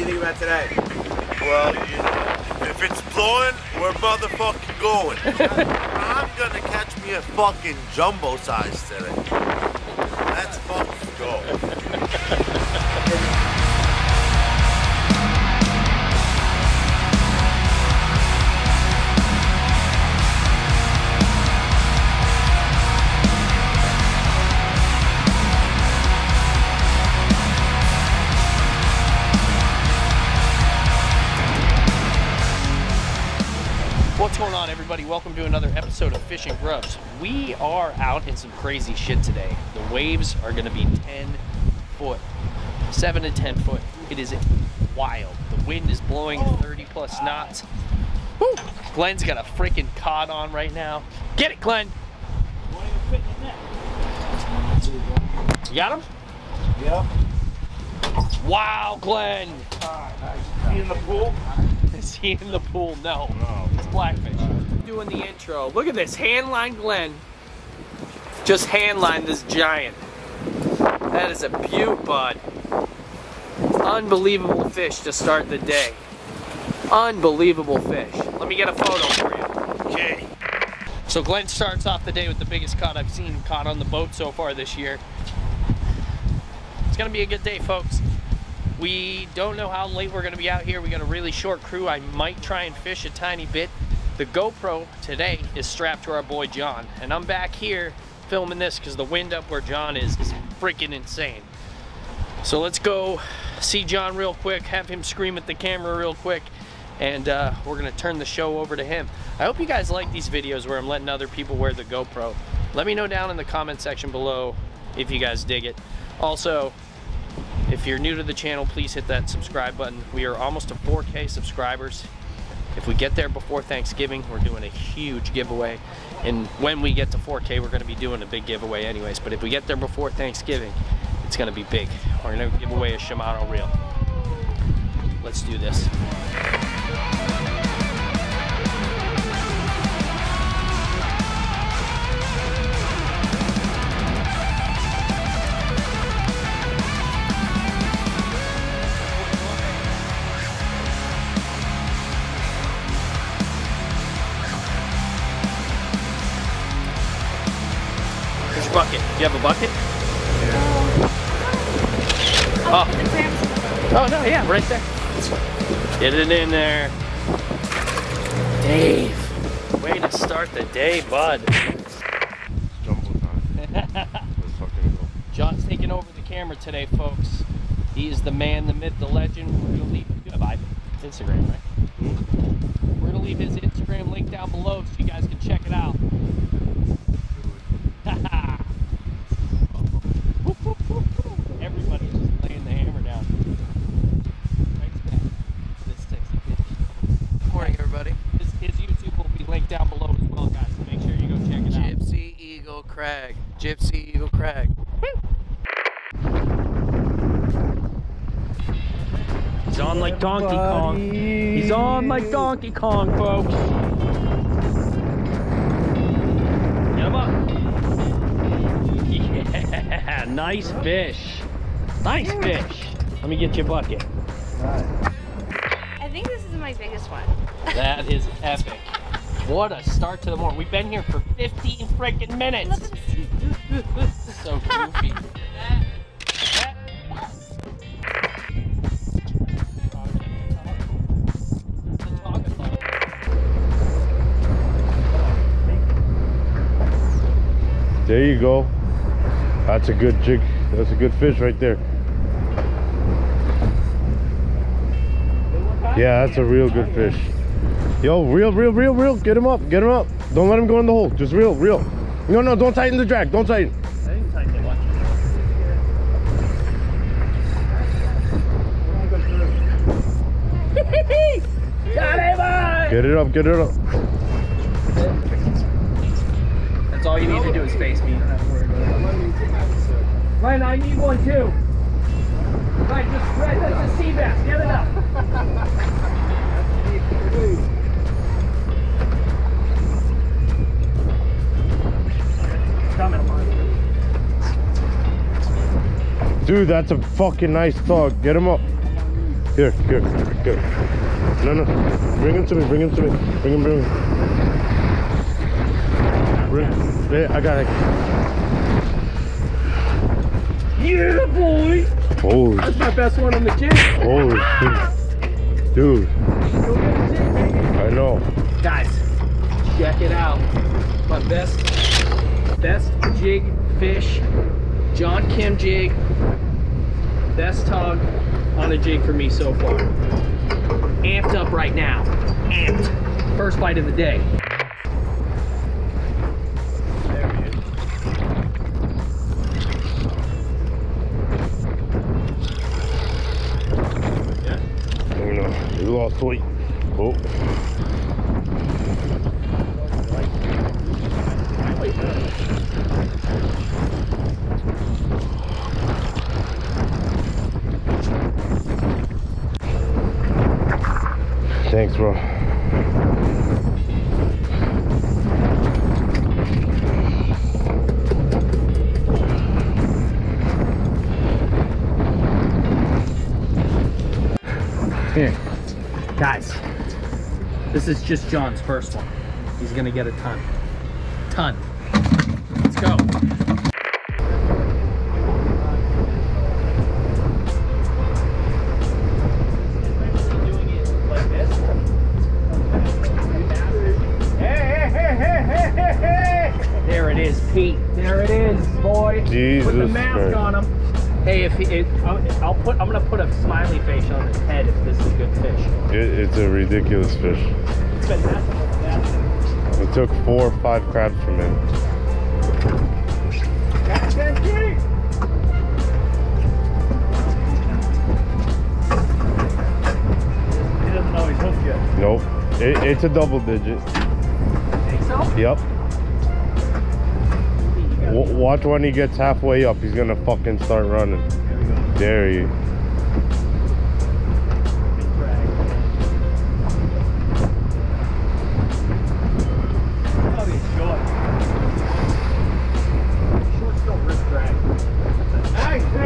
do you think about today? Well, you know, if it's blowing, we're motherfucking going. I'm gonna catch me a fucking jumbo size today. Let's fucking go. What's going on, everybody? Welcome to another episode of Fishing GrubbZ. We are out in some crazy shit today. The waves are going to be 10 foot, 7 to 10 foot. It is wild. The wind is blowing 30 plus knots. Woo! Glenn's got a freaking cod on right now. Get it, Glenn. You got him? Yep. Wow, Glenn. Is he in the pool? Is he in the pool? No. It's blackfish. Doing the intro. Look at this. Handline Glenn. Just handline this giant. That is a beaut, bud. Unbelievable fish to start the day. Unbelievable fish. Let me get a photo for you. Okay. So Glenn starts off the day with the biggest cod I've seen caught on the boat so far this year. It's gonna be a good day, folks. We don't know how late we're gonna be out here. We got a really short crew. I might try and fish a tiny bit. The GoPro today is strapped to our boy John, and I'm back here filming this because the wind up where John is freaking insane. So let's go see John real quick, have him scream at the camera real quick, and we're gonna turn the show over to him. I hope you guys like these videos where I'm letting other people wear the GoPro. Let me know down in the comment section below if you guys dig it. Also, if you're new to the channel, please hit that subscribe button. We are almost to 4K subscribers. If we get there before Thanksgiving, we're doing a huge giveaway. And when we get to 4K, we're gonna be doing a big giveaway anyways. But if we get there before Thanksgiving, it's gonna be big. We're gonna give away a Shimano reel. Let's do this. Bucket. Do you have a bucket? Oh no, yeah, right there. Get it in there. Dave, way to start the day, bud. Jumbo time. Let's fucking go. John's taking over the camera today, folks. He is the man, the myth, the legend. We're gonna leave Instagram, right? We're gonna leave his Instagram link down below so you guys can check it out. Everybody's just laying the hammer down. Thanks, man. This sexy bitch. Good morning, everybody. His YouTube will be linked down below as well, guys, so make sure you go check it out. Gypsy Eagle Crag. Gypsy Eagle Crag. He's on like Donkey Kong. He's on like Donkey Kong, folks. Get him up. Yeah, nice fish. Nice fish. Let me get you a bucket. I think this is my biggest one. That is epic. What a start to the morning. We've been here for 15 freaking minutes. So goofy. There you go. That's a good jig. That's a good fish right there. Yeah, that's a real good fish. Yo, reel. Get him up. Get him up. Don't let him go in the hole. Just reel. No, don't tighten the drag. Don't tighten. I didn't tighten it much. Got him on! Get it up. That's all you need to do is face me. Ryan, I need one too. Ryan, that's a sea bass. Get it up. Dude, that's a fucking nice dog. Get him up. Here. No. Bring him to me. Bring him. Hey, I got it. Yeah, boy! Holy. That's my best one on the jig. Holy shit. Dude. I know. Guys, check it out. My best jig fish, John Kim jig. Best tug on a jig for me so far. Amped up right now. Amped. First bite of the day. There he is. Yeah. Oh no, we lost weight. Oh. Thanks, bro. Here, guys, this is just John's first one. He's gonna get a ton. Let's go. There it is, Pete. There it is, boy. Jesus Put the mask Christ. on him. Hey, I'm gonna put a smiley face on his head if this is a good fish. It's a ridiculous fish. It's been massive. We took 4 or 5 crabs from him. He doesn't know he's hooked yet. Nope. It's a double digit. Think so? Yep. Watch when he gets halfway up. He's gonna fucking start running. There he is.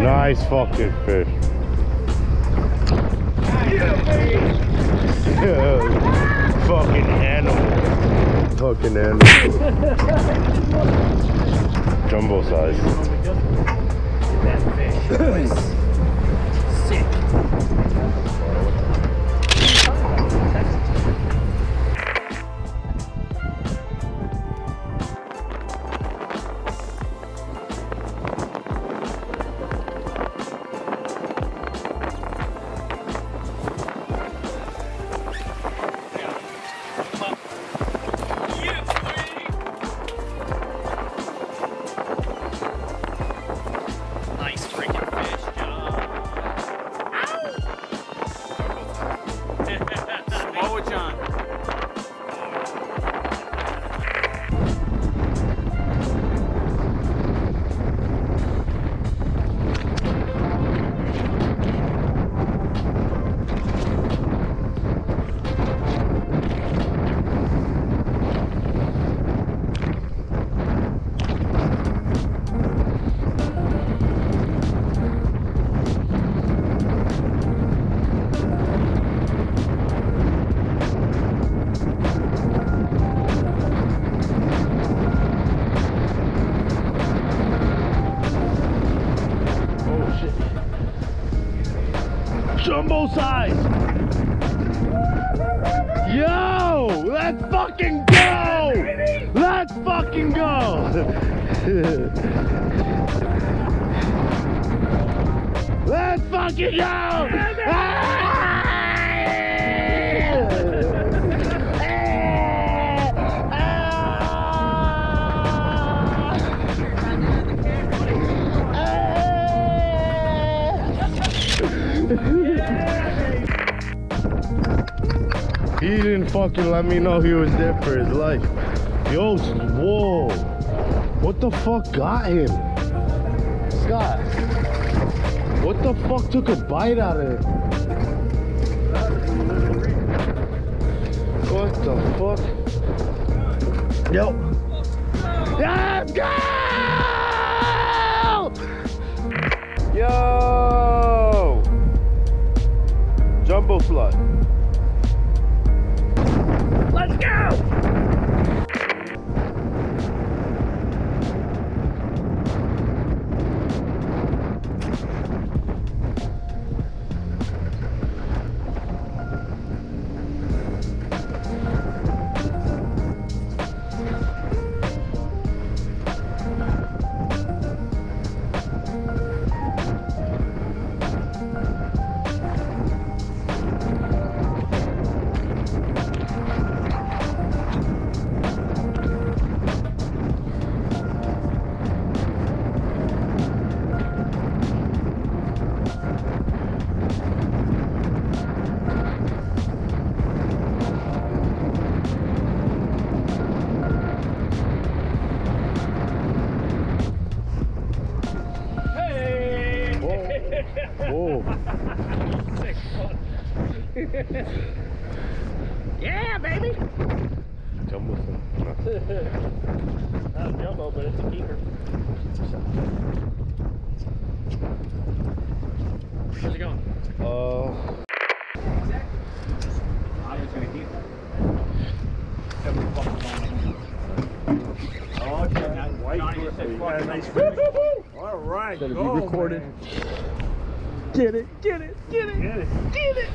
Nice fucking fish. Fucking animal. Fucking animal. Jumbo size. That fish was sick. Jumbo size! Yo! Let's fucking go! Let's fucking go! Let's fucking go! He didn't fucking let me know he was there for his life. Yo, whoa. What the fuck got him? Scott. What the fuck took a bite out of him? What the fuck? Yo. Let's go! Yo! jumbo slot. Let's go! Whoa. Yeah, baby! Jumbo slot. Not a jumbo, but it's a keeper. Where's it going? I'm just gonna keep it. Oh, nice. All right, Gonna be recorded. Man. Get it, get it, get it, Get it. get it!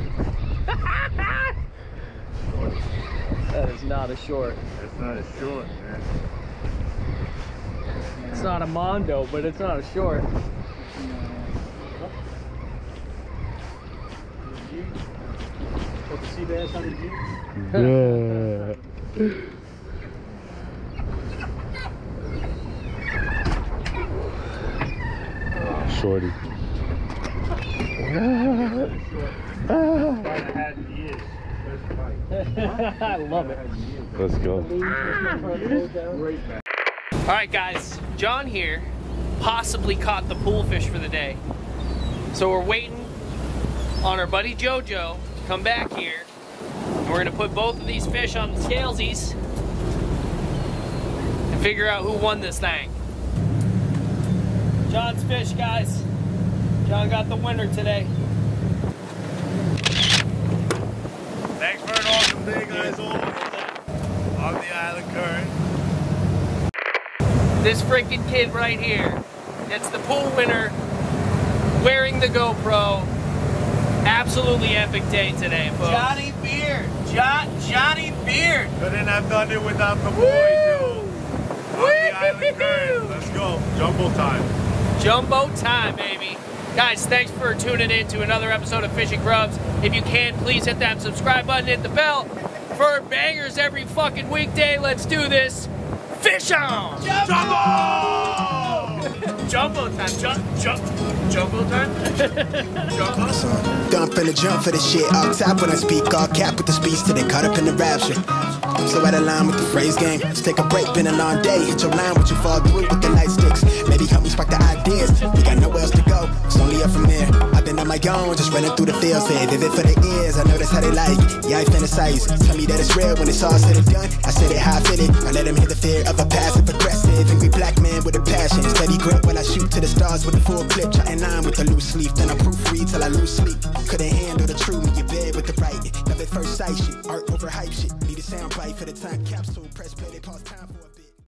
That is not a short. That's not a short, man. It's not a mondo, but it's not a short. Put the sea bass on the G. Yeah. Shorty. I love it. Let's go. Alright guys, John here possibly caught the pool fish for the day. So we're waiting on our buddy Jojo to come back here. And we're gonna put both of these fish on the scalesies and figure out who won this thing. John's fish, guys. John got the winner today. Thanks for an awesome day, guys. On the island current. This freaking kid right here. It's the pool winner wearing the GoPro. Absolutely epic day today, folks. Johnny Beard. Johnny Beard. Couldn't have done it without the boys, yo. On the island current. Let's go. Jumbo time. Jumbo time, baby. Guys, thanks for tuning in to another episode of Fishing GrubbZ. If you can, please hit that subscribe button, hit the bell for bangers every fucking weekday. Let's do this. Fish on! Jumbo! Jumbo time. Jumbo time? Jumbo? Dump and a jump for the shit. All top when I speak, all cap with the speech till they caught up in the rapture. So out of line with the phrase game. Let's take a break, been a long day. Hit your line, what you fall through with the nightsticks. Maybe help me spark the ideas. We got nowhere else to go, it's only up from there. I've been on my own, just running through the field. Say vivid for the ears, I know that's how they like it. Yeah, I fantasize. Tell me that it's real when it's all said and done. I said it how I feel it. I let them hear the fear of a passive aggressive. Angry black man with a passion. Steady grip when I shoot to the stars with a full clip. Jotting line with the loose leaf. Then I proofread till I lose sleep. Couldn't handle the truth in your bed with the writing. Love at first sight shit. Art over hype shit. Need a sound bite for the time capsule. Press play, they pause time for a